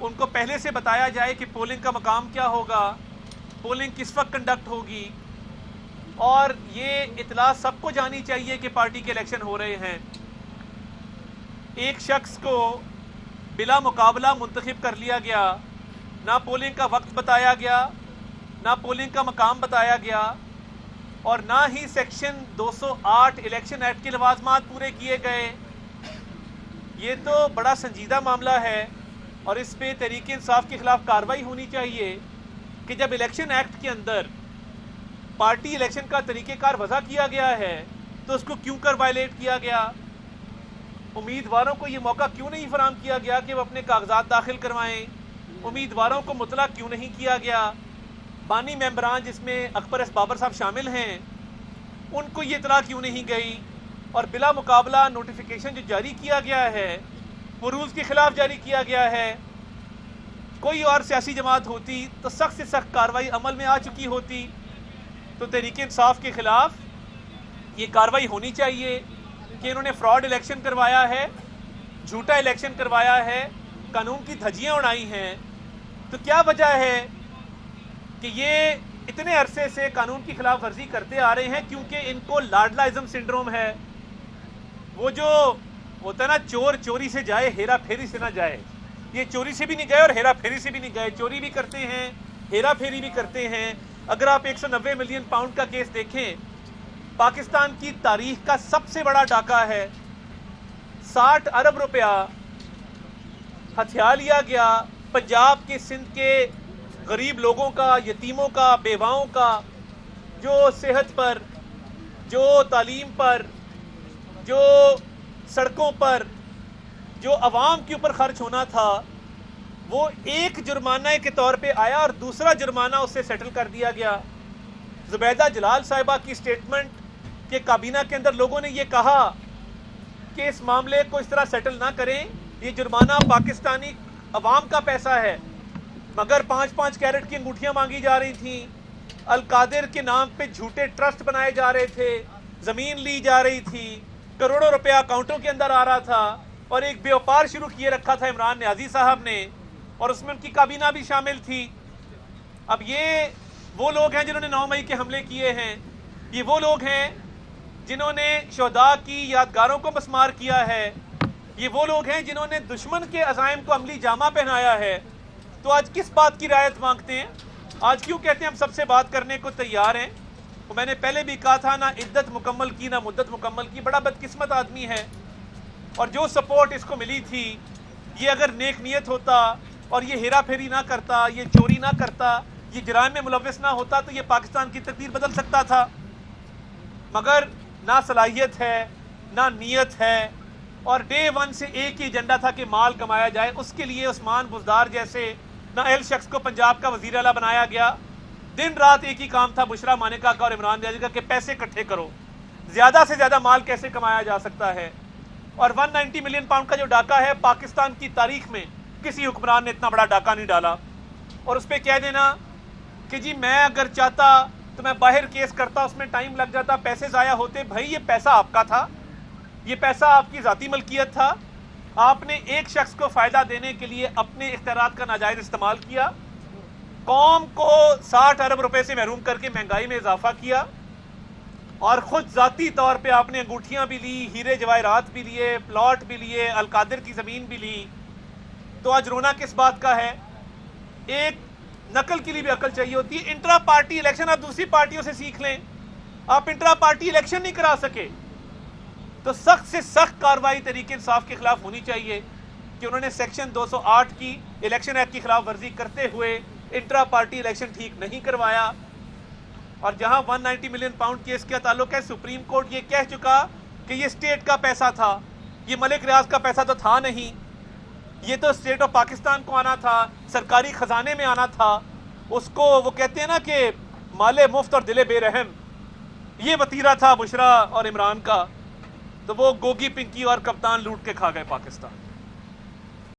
ان کو پہلے سے بتایا جائے کہ پولنگ کا مقام کیا ہوگا، پولنگ کس وقت کنڈکٹ ہوگی، اور یہ اطلاع سب کو جانی چاہیے کہ پارٹی کے الیکشن ہو رہے ہیں۔ ایک شخص کو بلا مقابلہ منتخب کر لیا گیا، نہ پولنگ کا وقت بتایا گیا، نہ پولنگ کا مقام بتایا گیا، اور نہ ہی سیکشن 208 الیکشن ایکٹ کے لوازمات پورے کیے گئے۔ یہ تو بڑا سنجیدہ معاملہ ہے، اور اس پہ تحریک انصاف کے خلاف کارروائی ہونی چاہیے کہ جب الیکشن ایکٹ کے اندر پارٹی الیکشن کا طریقہ کار وضع کیا گیا ہے تو اس کو کیوں کر وائلیٹ کیا گیا؟ امیدواروں کو یہ موقع کیوں نہیں فراہم کیا گیا کہ وہ اپنے کاغذات داخل کروائیں؟ امیدواروں کو مطلع کیوں نہیں کیا گیا؟ بانی ممبران جس میں اکبر ایس بابر صاحب شامل ہیں، ان کو یہ اطلاع کیوں نہیں گئی؟ اور بلا مقابلہ نوٹیفیکیشن جو جاری کیا گیا ہے وہ رولز کے خلاف جاری کیا گیا ہے۔ کوئی اور سیاسی جماعت ہوتی تو سخت سے سخت کارروائی عمل میں آ چکی ہوتی۔ تو تحریک انصاف کے خلاف یہ کارروائی ہونی چاہیے کہ انہوں نے فراڈ الیکشن کروایا ہے، جھوٹا الیکشن کروایا ہے، قانون کی دھجیاں اڑائی ہیں۔ تو کیا وجہ ہے کہ یہ اتنے عرصے سے قانون کی خلاف ورزی کرتے آ رہے ہیں؟ کیونکہ ان کو لاڈلا ازم سنڈروم ہے۔ وہ جو ہوتا ہے نا، چور چوری سے جائے ہیرا پھیری سے نہ جائے، یہ چوری سے بھی نہیں گئے اور ہیرا پھیری سے بھی نہیں گئے، چوری بھی کرتے ہیں، ہیرا پھیری بھی کرتے ہیں۔ اگر آپ 190 ملین پاؤنڈ کا کیس دیکھیں، پاکستان کی تاریخ کا سب سے بڑا ڈاکہ ہے۔ 60 ارب روپیہ ہتھیا لیا گیا پنجاب کے، سندھ کے غریب لوگوں کا، یتیموں کا، بیواؤں کا، جو صحت پر، جو تعلیم پر، جو سڑکوں پر، جو عوام کے اوپر خرچ ہونا تھا، وہ ایک جرمانہ کے طور پہ آیا اور دوسرا جرمانہ اس سے سیٹل کر دیا گیا۔ زبیدہ جلال صاحبہ کی سٹیٹمنٹ کہ کابینہ کے اندر لوگوں نے یہ کہا کہ اس معاملے کو اس طرح سیٹل نہ کریں، یہ جرمانہ پاکستانی عوام کا پیسہ ہے، مگر 5-5 کیرٹ کی انگوٹھیاں مانگی جا رہی تھیں، القادر کے نام پہ جھوٹے ٹرسٹ بنائے جا رہے تھے، زمین لی جا رہی تھی، کروڑوں روپیہ اکاؤنٹوں کے اندر آ رہا تھا، اور ایک بیوپار شروع کیے رکھا تھا عمران نیازی صاحب نے، اور اس میں ان کی کابینہ بھی شامل تھی۔ اب یہ وہ لوگ ہیں جنہوں نے 9 مئی کے حملے کیے ہیں، یہ وہ لوگ ہیں جنہوں نے شہداء کی یادگاروں کو مسمار کیا ہے، یہ وہ لوگ ہیں جنہوں نے دشمن کے عزائم کو عملی جامہ پہنایا ہے۔ تو آج کس بات کی رعایت مانگتے ہیں؟ آج کیوں کہتے ہیں ہم سب سے بات کرنے کو تیار ہیں؟ تو میں نے پہلے بھی کہا تھا، نہ عدت مکمل کی نہ مدت مکمل کی، بڑا بدقسمت آدمی ہے۔ اور جو سپورٹ اس کو ملی تھی، یہ اگر نیک نیت ہوتا اور یہ ہیرا پھیری نہ کرتا، یہ چوری نہ کرتا، یہ جرائم میں ملوث نہ ہوتا، تو یہ پاکستان کی تقدیر بدل سکتا تھا۔ مگر نہ صلاحیت ہے، نہ نیت ہے، اور ڈے ون سے ایک ہی ایجنڈا تھا کہ مال کمایا جائے۔ اس کے لیے عثمان بزدار جیسے نااہل شخص کو پنجاب کا وزیر اعلیٰ بنایا گیا۔ دن رات ایک ہی کام تھا بشرا مانیکا کا اور عمران نیازی کا کہ پیسے اکٹھے کرو، زیادہ سے زیادہ مال کیسے کمایا جا سکتا ہے۔ اور 190 ملین پاؤنڈ کا جو ڈاکہ ہے، پاکستان کی تاریخ میں کسی حکمران نے اتنا بڑا ڈاکہ نہیں ڈالا۔ اور اس پہ کہہ دینا کہ جی میں اگر چاہتا تو میں باہر کیس کرتا، اس میں ٹائم لگ جاتا، پیسے ضائع ہوتے۔ بھائی یہ پیسہ آپ کا تھا، یہ پیسہ آپ کی ذاتی ملکیت تھا، آپ نے ایک شخص کو فائدہ دینے کے لیے اپنے اختیارات کا ناجائز استعمال کیا، قوم کو 60 ارب روپے سے محروم کر کے مہنگائی میں اضافہ کیا، اور خود ذاتی طور پہ آپ نے انگوٹھیاں بھی لی، ہیرے جواہرات بھی لیے، پلاٹ بھی لیے، القادر کی زمین بھی لی۔ تو آج رونا کس بات کا ہے؟ ایک نقل کے لیے بھی عقل چاہیے ہوتی ہے۔ انٹرا پارٹی الیکشن آپ دوسری پارٹیوں سے سیکھ لیں، آپ انٹرا پارٹی الیکشن نہیں کرا سکے تو سخت سے سخت کارروائی تحریک انصاف کے خلاف ہونی چاہیے کہ انہوں نے سیکشن 208 کی الیکشن ایکٹ کی خلاف ورزی کرتے ہوئے انٹرا پارٹی الیکشن ٹھیک نہیں کروایا۔ اور جہاں 190 ملین پاؤنڈ کیس کا تعلق ہے، سپریم کورٹ یہ کہہ چکا کہ یہ اسٹیٹ کا پیسہ تھا، یہ ملک ریاض کا پیسہ تو تھا نہیں، یہ تو اسٹیٹ آف پاکستان کو آنا تھا، سرکاری خزانے میں آنا تھا۔ اس کو وہ کہتے ہیں نا کہ مال مفت اور دل بے رحم، یہ وتیرہ تھا بشرا اور عمران کا، تو وہ گوگی پنکی اور کپتان لوٹ کے کھا گئے پاکستان۔